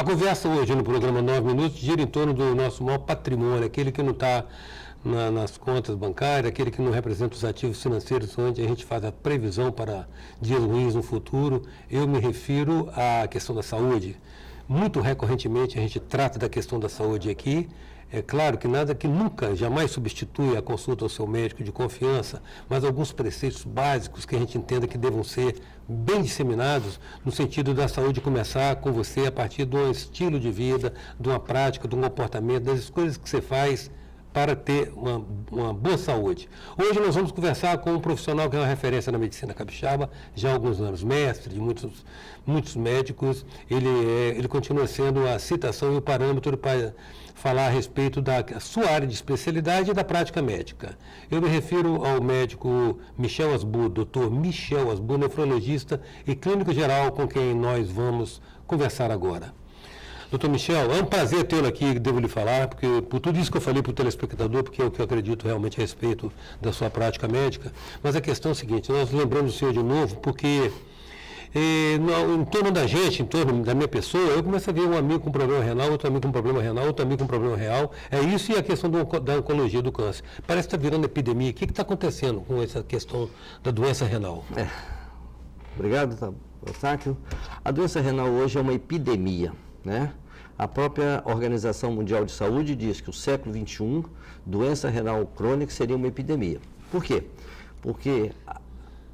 conversa hoje no programa 9 Minutos gira em torno do nosso maior patrimônio, aquele que não está nas contas bancárias, aquele que não representa os ativos financeiros, onde a gente faz a previsão para dias ruins no futuro. Eu me refiro à questão da saúde. Muito recorrentemente a gente trata da questão da saúde aqui. É claro que nada que nunca, jamais substitui a consulta ao seu médico de confiança, mas alguns preceitos básicos que a gente entenda que devam ser bem disseminados no sentido da saúde começar com você a partir de um estilo de vida, de uma prática, de um comportamento, das coisas que você faz para ter uma boa saúde. Hoje nós vamos conversar com um profissional que é uma referência na medicina capixaba, já há alguns anos, mestre de muitos médicos. Ele continua sendo a citação e o parâmetro para falar a respeito da sua área de especialidade e da prática médica. Eu me refiro ao médico Michel Asbu, doutor Michel Asbu, nefrologista e clínico geral, com quem nós vamos conversar agora. Doutor Michel, é um prazer tê-lo aqui, devo lhe falar, porque por tudo isso que eu falei para o telespectador, porque é o que eu acredito realmente a respeito da sua prática médica, mas a questão é a seguinte, nós lembramos o senhor de novo, porque em torno da gente, em torno da minha pessoa, eu começo a ver um amigo com problema renal, outro amigo com problema renal, outro amigo com problema real, é isso e a questão da oncologia do câncer. Parece que está virando epidemia. O que está acontecendo com essa questão da doença renal? Obrigado, Eustáquio. A doença renal hoje é uma epidemia, né? A própria Organização Mundial de Saúde diz que o século XXI, doença renal crônica seria uma epidemia. Por quê? Porque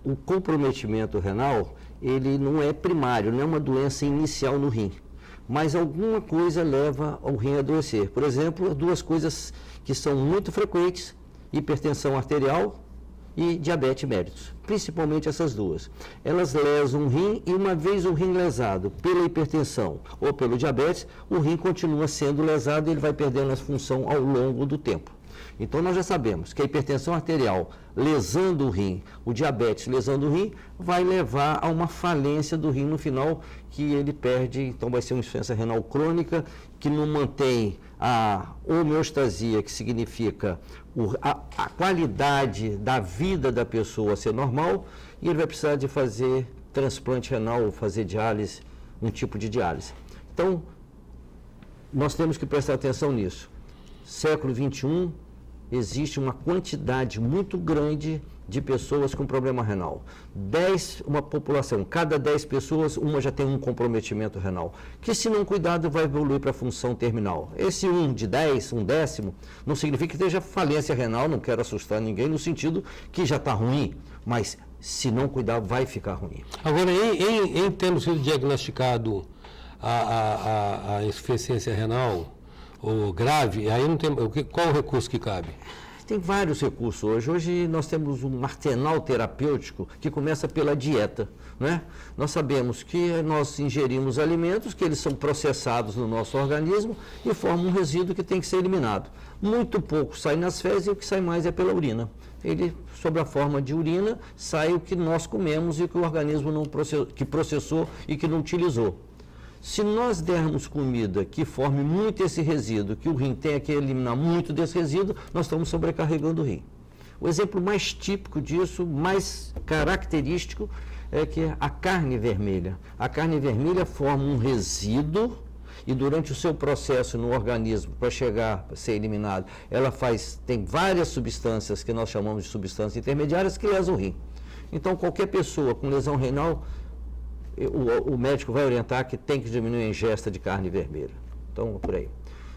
o comprometimento renal, ele não é primário, não é uma doença inicial no rim, mas alguma coisa leva ao rim a adoecer. Por exemplo, duas coisas que são muito frequentes, hipertensão arterial e diabetes mellitus, principalmente essas duas. Elas lesam o rim e uma vez o rim lesado pela hipertensão ou pelo diabetes, o rim continua sendo lesado e ele vai perdendo essa função ao longo do tempo. Então nós já sabemos que a hipertensão arterial lesando o rim, o diabetes lesando o rim, vai levar a uma falência do rim no final, que ele perde, então vai ser uma insuficiência renal crônica, que não mantém a homeostasia, que significa a qualidade da vida da pessoa ser normal, e ele vai precisar de fazer transplante renal, ou fazer diálise, um tipo de diálise. Então, nós temos que prestar atenção nisso. Século XXI, existe uma quantidade muito grande de pessoas com problema renal. Uma população, cada 10 pessoas, uma já tem um comprometimento renal, que se não cuidado vai evoluir para a função terminal. Esse 1 de 10, 1/10, não significa que esteja falência renal, não quero assustar ninguém, no sentido que já está ruim, mas se não cuidar vai ficar ruim. Agora, em termos sido diagnosticado a insuficiência renal, ou grave, aí não tem, qual o recurso que cabe? Tem vários recursos hoje. Hoje nós temos um arsenal terapêutico que começa pela dieta, né? Nós sabemos que nós ingerimos alimentos, que eles são processados no nosso organismo e formam um resíduo que tem que ser eliminado. Muito pouco sai nas fezes e o que sai mais é pela urina. Ele, sob a forma de urina, sai o que nós comemos e o que o organismo não processou e que não utilizou. Se nós dermos comida que forme muito esse resíduo, que o rim tenha que eliminar muito desse resíduo, nós estamos sobrecarregando o rim. O exemplo mais típico disso, mais característico, é que a carne vermelha. A carne vermelha forma um resíduo e durante o seu processo no organismo, para chegar a ser eliminado, ela tem várias substâncias que nós chamamos de substâncias intermediárias que lesam o rim. Então, qualquer pessoa com lesão renal, o médico vai orientar que tem que diminuir a ingesta de carne vermelha. Então, por aí.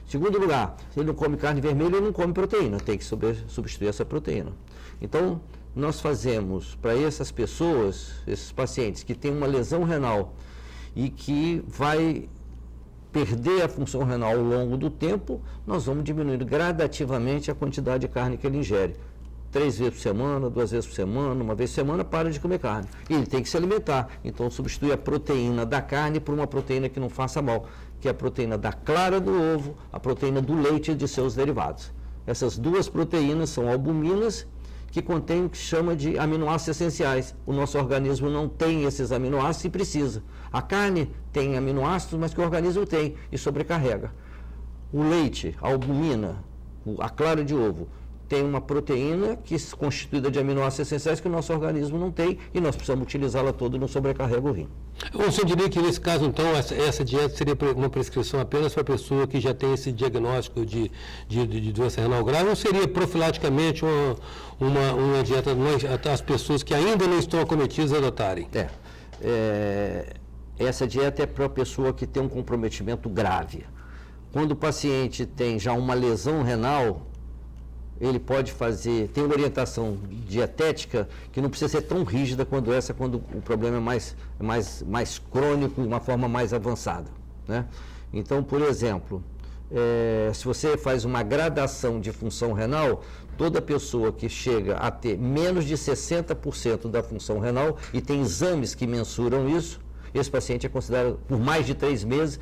Segundo lugar, se ele não come carne vermelha, ele não come proteína, tem que substituir essa proteína. Então, nós fazemos para essas pessoas, esses pacientes que têm uma lesão renal e que vai perder a função renal ao longo do tempo, nós vamos diminuindo gradativamente a quantidade de carne que ele ingere. 3 vezes por semana, 2 vezes por semana, 1 vez por semana, para de comer carne. E ele tem que se alimentar. Então, substitui a proteína da carne por uma proteína que não faça mal, que é a proteína da clara do ovo, a proteína do leite e de seus derivados. Essas duas proteínas são albuminas, que contêm o que chama de aminoácidos essenciais. O nosso organismo não tem esses aminoácidos e precisa. A carne tem aminoácidos, mas que o organismo tem e sobrecarrega. O leite, a albumina, a clara de ovo, tem uma proteína que é constituída de aminoácidos essenciais que o nosso organismo não tem e nós precisamos utilizá-la toda e não sobrecarrega o rim. Você diria que nesse caso, então, essa dieta seria uma prescrição apenas para a pessoa que já tem esse diagnóstico de doença renal grave, ou seria profilaticamente uma dieta as pessoas que ainda não estão acometidas adotarem? Essa dieta é para a pessoa que tem um comprometimento grave. Quando o paciente tem já uma lesão renal, ele pode tem uma orientação dietética que não precisa ser tão rígida quando o problema é mais crônico, de uma forma mais avançada, né? Então, por exemplo, se você faz uma gradação de função renal, toda pessoa que chega a ter menos de 60% da função renal, e tem exames que mensuram isso, esse paciente é considerado, por mais de 3 meses,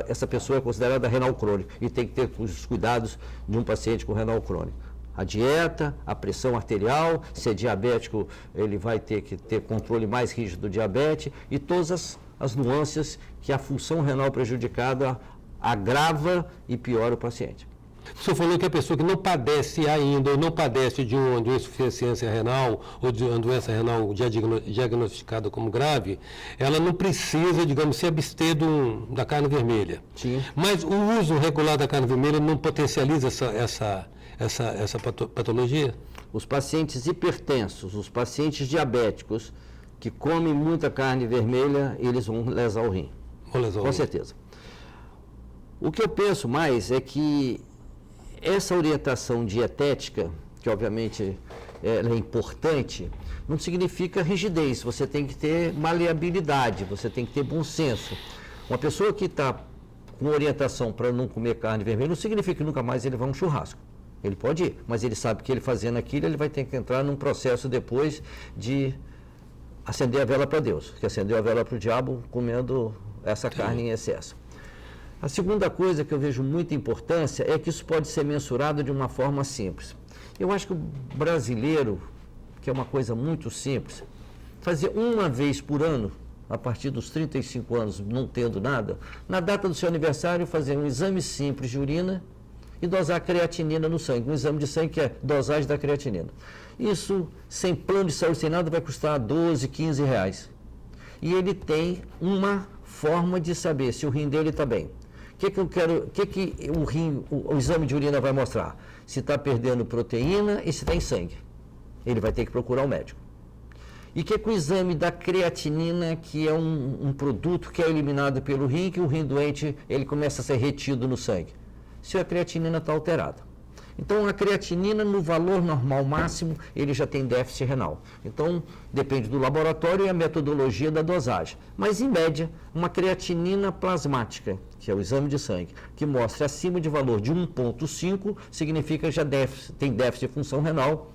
essa pessoa é considerada renal crônico e tem que ter os cuidados de um paciente com renal crônico. A dieta, a pressão arterial, se é diabético, ele vai ter que ter controle mais rígido do diabetes e todas as nuances que a função renal prejudicada agrava e piora o paciente. O senhor falou que a pessoa que não padece ainda, ou não padece de uma insuficiência renal, ou de uma doença renal diagnosticada como grave, ela não precisa, digamos, se abster da carne vermelha. Sim. Mas o uso regular da carne vermelha não potencializa essa patologia? Os pacientes hipertensos, os pacientes diabéticos, que comem muita carne vermelha, eles vão lesar o rim. Com certeza. O que eu penso mais é que essa orientação dietética, que obviamente ela é importante, não significa rigidez. Você tem que ter maleabilidade, você tem que ter bom senso. Uma pessoa que está com orientação para não comer carne vermelha, não significa que nunca mais ele vai a um churrasco. Ele pode ir, mas ele sabe que ele fazendo aquilo, ele vai ter que entrar num processo depois de acender a vela para Deus, que acendeu a vela para o diabo comendo essa carne em excesso. A segunda coisa que eu vejo muita importância é que isso pode ser mensurado de uma forma simples. Eu acho que o brasileiro, que é uma coisa muito simples, fazer uma vez por ano, a partir dos 35 anos, não tendo nada, na data do seu aniversário, fazer um exame simples de urina e dosar creatinina no sangue. Um exame de sangue que é dosagem da creatinina. Isso, sem plano de saúde, sem nada, vai custar 12, 15 reais. E ele tem uma forma de saber se o rim dele está bem. O exame de urina vai mostrar? Se está perdendo proteína e se está em sangue. Ele vai ter que procurar um médico. E o exame da creatinina, que é um produto que é eliminado pelo rim, que o rim doente ele começa a ser retido no sangue. Se a creatinina está alterada. Então, a creatinina, no valor normal máximo, ele já tem déficit renal. Então, depende do laboratório e a metodologia da dosagem. Mas, em média, uma creatinina plasmática, que é o exame de sangue, que mostra acima de valor de 1,5, significa que já tem déficit de função renal.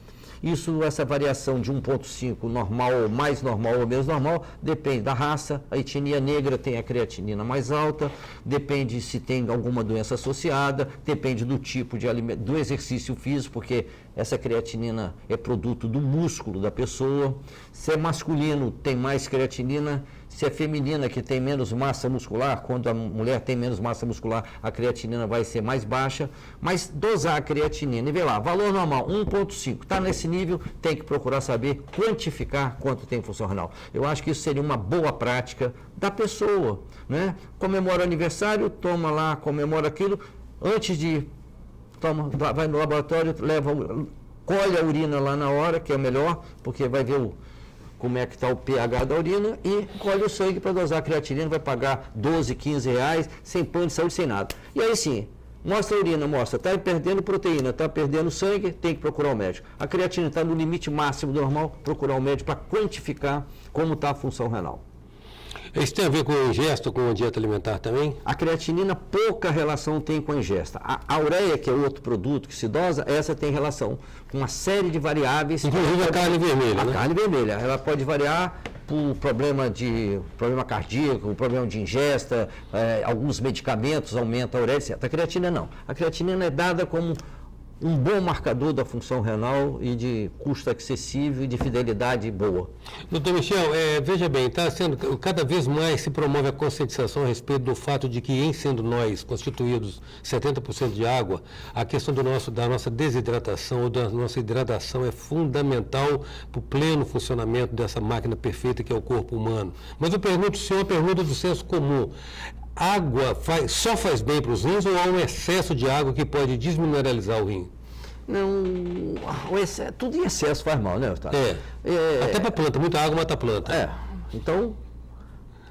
Essa variação de 1,5 normal, mais normal ou menos normal, depende da raça. A etnia negra tem a creatinina mais alta, depende se tem alguma doença associada, depende do tipo de alimento, do exercício físico, porque essa creatinina é produto do músculo da pessoa. Se é masculino, tem mais creatinina. Se é feminina, que tem menos massa muscular, quando a mulher tem menos massa muscular, a creatinina vai ser mais baixa. Mas dosar a creatinina e ver lá, valor normal, 1,5, está nesse nível, tem que procurar saber quantificar quanto tem função renal. Eu acho que isso seria uma boa prática da pessoa, né? Comemora aniversário, toma lá, comemora aquilo, antes de, vai no laboratório, colhe a urina lá na hora, que é melhor, porque vai ver como é que está o pH da urina e colhe o sangue para dosar a creatinina, vai pagar 12, 15 reais, sem plano de saúde, sem nada. E aí sim, mostra a urina, está perdendo proteína, está perdendo sangue, tem que procurar o médico. A creatina está no limite máximo do normal, procurar o médico para quantificar como está a função renal. Isso tem a ver com a ingesta, com a dieta alimentar também? A creatinina pouca relação tem com a ingesta. A ureia, que é outro produto que se dosa, essa tem relação com uma série de variáveis. Inclusive a carne vermelha, né? A carne vermelha, ela pode variar por problema cardíaco, problema de ingesta, alguns medicamentos aumentam a ureia, etc. A creatina não. A creatina é dada como um bom marcador da função renal e de custo acessível e de fidelidade boa. Doutor Michel, veja bem, está sendo cada vez mais se promove a conscientização a respeito do fato de que, em sendo nós constituídos 70% de água, a questão da nossa desidratação ou da nossa hidratação é fundamental para o pleno funcionamento dessa máquina perfeita que é o corpo humano. Mas eu pergunto, senhor, uma pergunta do senso comum. Água só faz bem para os rins ou há um excesso de água que pode desmineralizar o rim? Não, tudo em excesso faz mal, né, Otávio? Até para a planta, muita água mata a planta. Então,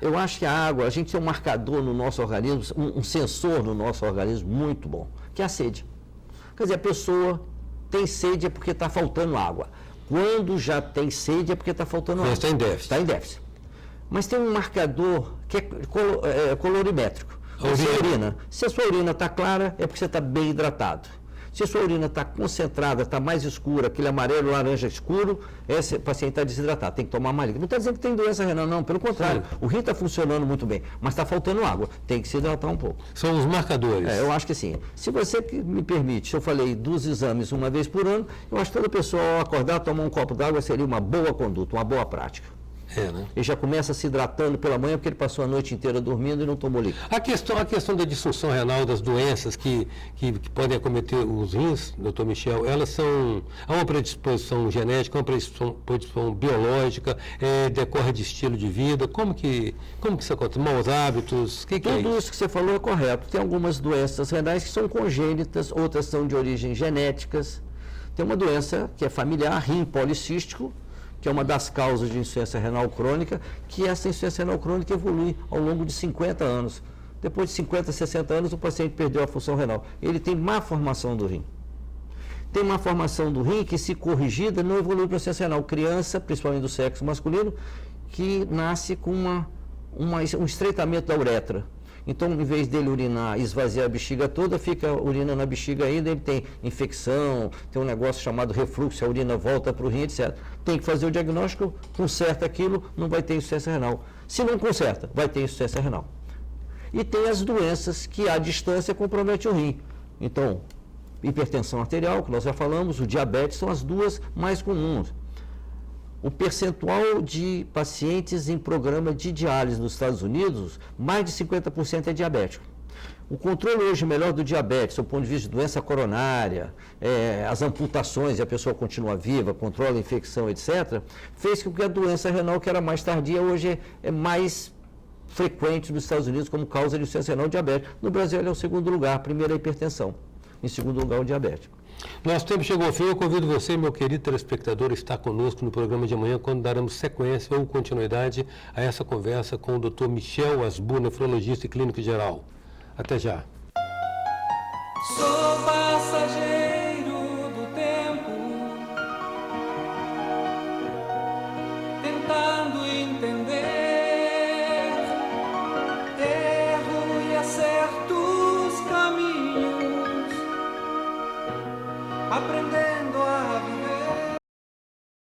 eu acho que a água, a gente tem um marcador no nosso organismo, um sensor no nosso organismo muito bom, que é a sede. Quer dizer, a pessoa tem sede é porque está faltando água. Quando já tem sede é porque está faltando água. Está em déficit. Está em déficit. Mas tem um marcador que é colorimétrico. Se a sua urina está clara, é porque você está bem hidratado. Se a sua urina está concentrada, está mais escura, aquele amarelo, laranja escuro, esse paciente está desidratado, tem que tomar mais líquido. Não está dizendo que tem doença renal, não, pelo contrário. Sim. O rim está funcionando muito bem, mas está faltando água, tem que se hidratar um pouco. São os marcadores. Eu acho que sim. Se você me permite, se eu falei dos exames uma vez por ano, eu acho que toda pessoa ao acordar, tomar um copo d'água seria uma boa conduta, uma boa prática. Né? Ele já começa se hidratando pela manhã porque ele passou a noite inteira dormindo e não tomou líquido. A questão da disfunção renal, das doenças que podem acometer os rins, doutor Michel, há uma predisposição genética, uma predisposição biológica, decorre de estilo de vida, como que isso acontece? Maus hábitos, Tudo isso que você falou é correto. Tem algumas doenças renais que são congênitas, outras são de origem genéticas. Tem uma doença que é familiar, rim policístico, que é uma das causas de insuficiência renal crônica, que essa insuficiência renal crônica evolui ao longo de 50 anos. Depois de 50, 60 anos, o paciente perdeu a função renal. Ele tem má formação do rim. Tem má formação do rim que, se corrigida, não evolui para a insuficiência renal. Criança, principalmente do sexo masculino, que nasce com um estreitamento da uretra. Então, em vez dele urinar e esvaziar a bexiga toda, fica urinando na bexiga ainda, ele tem infecção, tem um negócio chamado refluxo, a urina volta para o rim, etc. Tem que fazer o diagnóstico, conserta aquilo, não vai ter insuficiência renal. Se não conserta, vai ter insuficiência renal. E tem as doenças que, à distância, comprometem o rim. Então, hipertensão arterial, que nós já falamos, o diabetes são as duas mais comuns. O percentual de pacientes em programa de diálise nos Estados Unidos, mais de 50% é diabético. O controle hoje melhor do diabetes, do ponto de vista de doença coronária, as amputações e a pessoa continua viva, controla a infecção, etc., fez com que a doença renal, que era mais tardia, hoje é mais frequente nos Estados Unidos como causa de insuficiência renal e diabetes. No Brasil, ele é o segundo lugar, primeiro é a hipertensão, em segundo lugar o diabetes. Nosso tempo chegou ao fim. Eu convido você, meu querido telespectador, a estar conosco no programa de amanhã, quando daremos sequência ou continuidade a essa conversa com o Dr. Michel Asbu, nefrologista e clínico geral. Até já. Sou passageiro do tempo, tentando entender erro e acertos caminhos, aprendendo a